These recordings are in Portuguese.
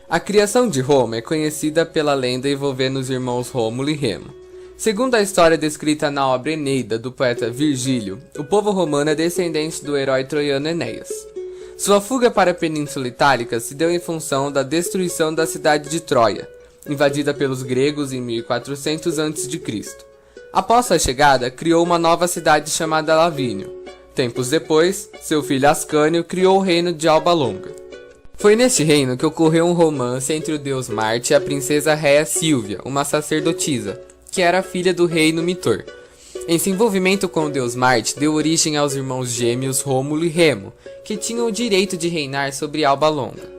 A criação de Roma é conhecida pela lenda envolvendo os irmãos Rômulo e Remo. Segundo a história descrita na obra Eneida, do poeta Virgílio, o povo romano é descendente do herói troiano Enéas. Sua fuga para a Península Itálica se deu em função da destruição da cidade de Troia, invadida pelos gregos em 1400 a.C. Após sua chegada, criou uma nova cidade chamada Lavínio. Tempos depois, seu filho Ascânio criou o reino de Alba Longa. Foi neste reino que ocorreu um romance entre o deus Marte e a princesa Réia Sílvia, uma sacerdotisa, que era filha do rei Numitor. Esse envolvimento com o deus Marte deu origem aos irmãos gêmeos Rômulo e Remo, que tinham o direito de reinar sobre Alba Longa.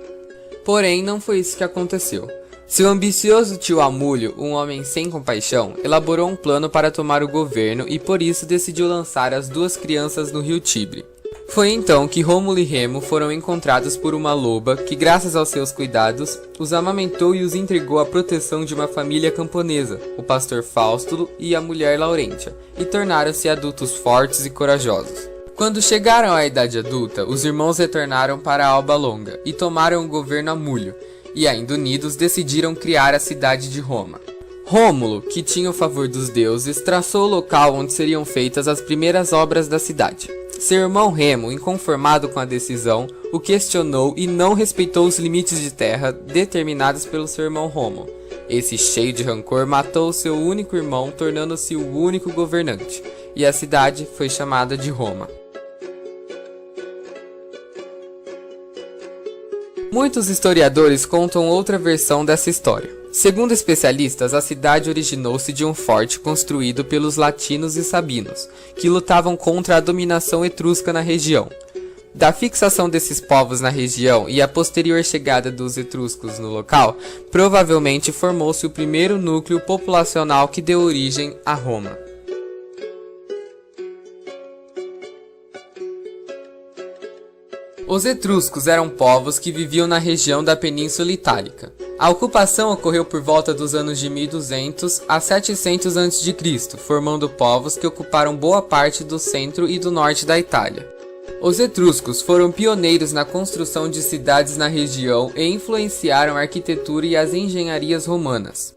Porém, não foi isso que aconteceu. Seu ambicioso tio Amulho, um homem sem compaixão, elaborou um plano para tomar o governo e por isso decidiu lançar as duas crianças no rio Tibre. Foi então que Rômulo e Remo foram encontrados por uma loba que, graças aos seus cuidados, os amamentou e os entregou à proteção de uma família camponesa, o pastor Faustulo e a mulher Laurentia, e tornaram-se adultos fortes e corajosos. Quando chegaram à idade adulta, os irmãos retornaram para Alba Longa e tomaram o governo Amulho, e ainda unidos decidiram criar a cidade de Roma. Rômulo, que tinha o favor dos deuses, traçou o local onde seriam feitas as primeiras obras da cidade. Seu irmão Remo, inconformado com a decisão, o questionou e não respeitou os limites de terra determinados pelo seu irmão Rômulo. Esse, cheio de rancor, matou seu único irmão, tornando-se o único governante, e a cidade foi chamada de Roma. Muitos historiadores contam outra versão dessa história. Segundo especialistas, a cidade originou-se de um forte construído pelos latinos e sabinos, que lutavam contra a dominação etrusca na região. Da fixação desses povos na região e a posterior chegada dos etruscos no local, provavelmente formou-se o primeiro núcleo populacional que deu origem a Roma. Os etruscos eram povos que viviam na região da Península Itálica. A ocupação ocorreu por volta dos anos de 1200 a 700 a.C., formando povos que ocuparam boa parte do centro e do norte da Itália. Os etruscos foram pioneiros na construção de cidades na região e influenciaram a arquitetura e as engenharias romanas.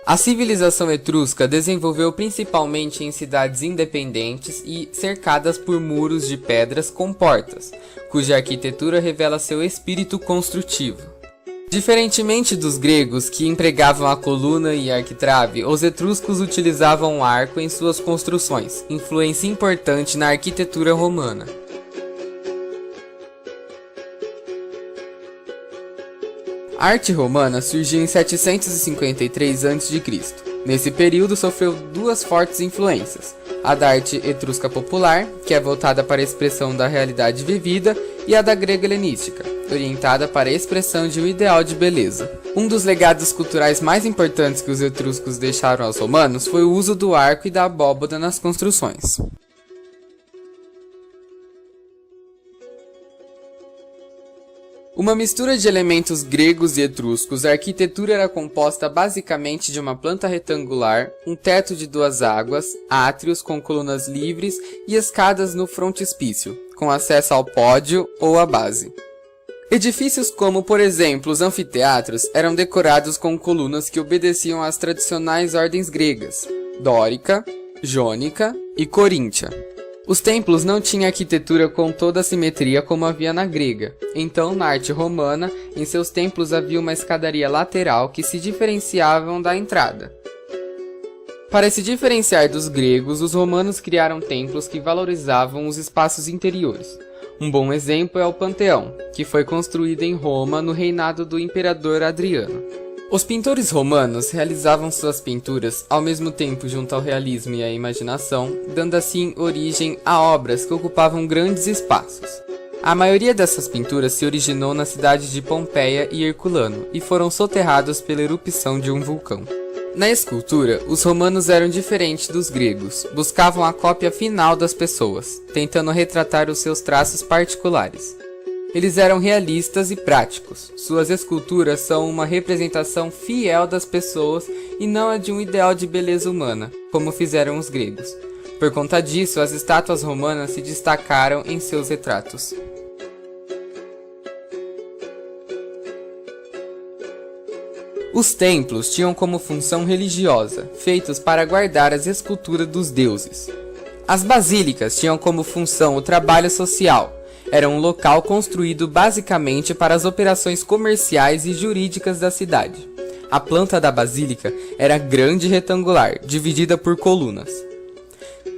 A civilização etrusca desenvolveu principalmente em cidades independentes e cercadas por muros de pedras com portas, cuja arquitetura revela seu espírito construtivo. Diferentemente dos gregos, que empregavam a coluna e arquitrave, os etruscos utilizavam o arco em suas construções, influência importante na arquitetura romana. A arte romana surgiu em 753 a.C. Nesse período sofreu duas fortes influências: a da arte etrusca popular, que é voltada para a expressão da realidade vivida, e a da grega helenística, orientada para a expressão de um ideal de beleza. Um dos legados culturais mais importantes que os etruscos deixaram aos romanos foi o uso do arco e da abóbada nas construções. Uma mistura de elementos gregos e etruscos, a arquitetura era composta basicamente de uma planta retangular, um teto de duas águas, átrios com colunas livres e escadas no frontispício, com acesso ao pódio ou à base. Edifícios como, por exemplo, os anfiteatros eram decorados com colunas que obedeciam às tradicionais ordens gregas, dórica, jônica e coríntia. Os templos não tinham arquitetura com toda a simetria como havia na grega, então na arte romana, em seus templos havia uma escadaria lateral que se diferenciavam da entrada. Para se diferenciar dos gregos, os romanos criaram templos que valorizavam os espaços interiores. Um bom exemplo é o Panteão, que foi construído em Roma no reinado do imperador Adriano. Os pintores romanos realizavam suas pinturas ao mesmo tempo junto ao realismo e à imaginação, dando assim origem a obras que ocupavam grandes espaços. A maioria dessas pinturas se originou na cidade de Pompeia e Herculano e foram soterrados pela erupção de um vulcão. Na escultura, os romanos eram diferentes dos gregos, buscavam a cópia final das pessoas, tentando retratar os seus traços particulares. Eles eram realistas e práticos. Suas esculturas são uma representação fiel das pessoas e não a de um ideal de beleza humana, como fizeram os gregos. Por conta disso, as estátuas romanas se destacaram em seus retratos. Os templos tinham como função religiosa, feitos para guardar as esculturas dos deuses. As basílicas tinham como função o trabalho social. Era um local construído basicamente para as operações comerciais e jurídicas da cidade. A planta da basílica era grande e retangular, dividida por colunas.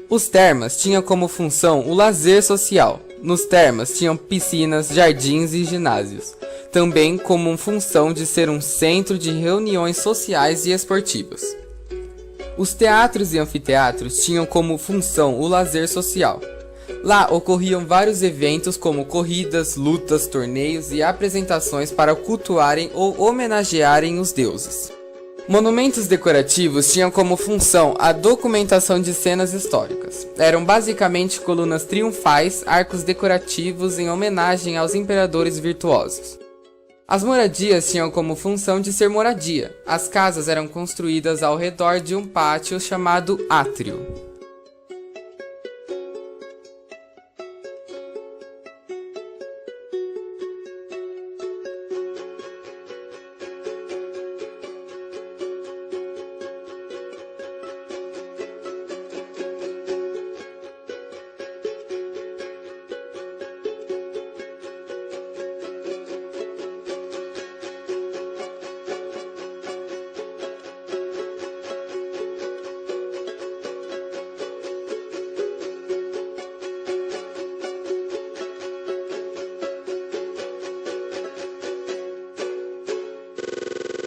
Os termas tinham como função o lazer social. Nos termas tinham piscinas, jardins e ginásios, também como função de ser um centro de reuniões sociais e esportivas. Os teatros e anfiteatros tinham como função o lazer social. Lá ocorriam vários eventos como corridas, lutas, torneios e apresentações para cultuarem ou homenagearem os deuses. Monumentos decorativos tinham como função a documentação de cenas históricas. Eram basicamente colunas triunfais, arcos decorativos em homenagem aos imperadores virtuosos. As moradias tinham como função de ser moradia. As casas eram construídas ao redor de um pátio chamado átrio.